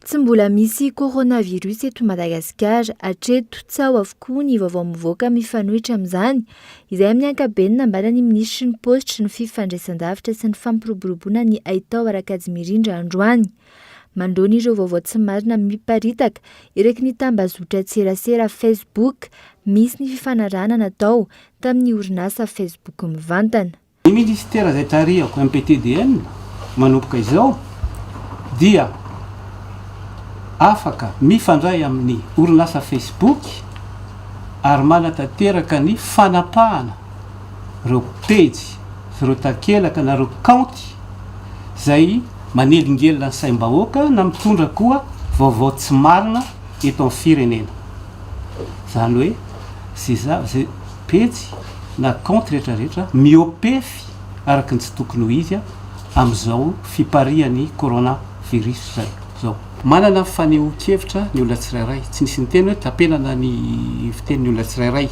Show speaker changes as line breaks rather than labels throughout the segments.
Tsy mbola misy coronavirus eto Madagasikara, hatreto tsy ao avokoa ny vaovao mivoaka mifanohitra amin'izany, izay amin'ny ankabeny nambara ny minisitry ny positra ny fifandraisan-davitra sy ny fampiroboroboana ny Aitao Rakajymirindra androany. Mandroana ireo vaovao tsy marina miparitaka, iraiky ny tambazotra tserasera Facebook, misy ny fifanarahana natao tamin'ny orinasa Facebook mivantana.
Ny ministera izay tarihako MPTDN manomboka izao dia afaka mifandray amin'ny orinasa Facebook ary manatanteraka ny fanapahana ireo page sy ireo takelaka na ireo kaonty izay manelingelina ny saim-bahoaka na mitondra koa vaovao tsy marina eto amin'ny firenena. Izany hoe zay page na kaonty rehetrarehetra miopefy araka ny tsy tokony ho izy amin'izao fiparihan'ny coronavirus zay zao. Manana faneho-kevitra ny olona tsirairay, tsy nisy ny teny hoe tapenana ny fitenin'ny olona tsirairay.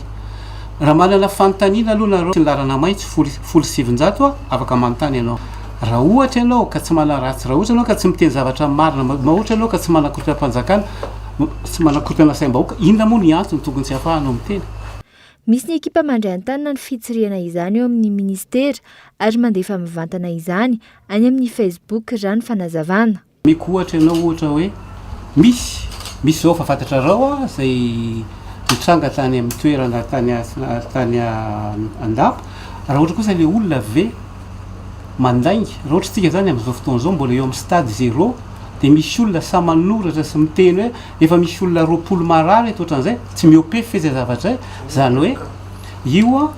Raha manana fanontaniana aloha nareo ny larana maitso 700 afaka manontany ianao. Raha ohatra ianao ka tsy manaratsy, raha ohatra ianao ka tsy miteny zavatra marina, ohatra ianao ka tsy manakoritra mpanjakana, tsy manakoritra saim-bahoaka, inona moa ny antony tokony tsy ahafahanao miteny?
Misy ny ekipa mandray an-tanana ny fitsirihana izany eo amin'ny ministera ary mandefa mivantana izany any amin'ny Facebook raha ny fanazavana.
Miko ohatra ianao ohatra hoe misy zao fa fantatra rao izay mitranga tany amin'ny toerana tany andapa. Raha ohatra kosa ilay olona ve mandainga, raha ohatra tsika zany amin'izao fotoana izao mbola eo amin'ny stade 0 dia misy olona sa manoratra sy miteny hoe efa misy olona 20 marary eto ohatran'izay, tsy miopefy izay zavatra izay, izany hoe io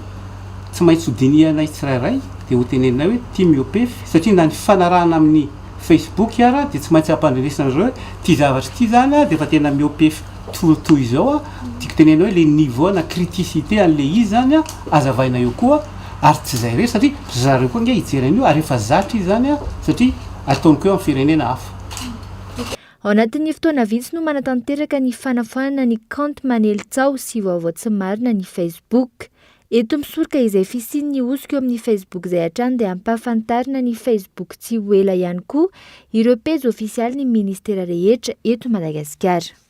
tsy maintsy hodinianay tsirairay dia ho tenenina hoe tia miopefy satria na ny fanarahana amin'ny Facebook ara dia tsy maintsy ampandrenesana hoe tia zavatra ity zany dia efa tena miopefy toy izao tiako tenena hoe le niveau na criticité an'le izy zany azavaina eo koa ary tsy izay rehetra satria zareo koa nge hijery an'io ary efa zatra izy zany satria ataony koa eo amin'ny firenena hafa.
Ao anatin'ny fotoana vitsy no manatanteraka ny fanafoanana ny kaonty manelitsao sy vaovao tsy marina ny Facebook. Eto misoroka izay fisian'ny osika eo amin'ny Facebook izay hatrany dia ampahafantarina ny Facebook tsy ho ela ihany koa ireo pejy ofisialy ny ministera rehetra eto Madagasikara.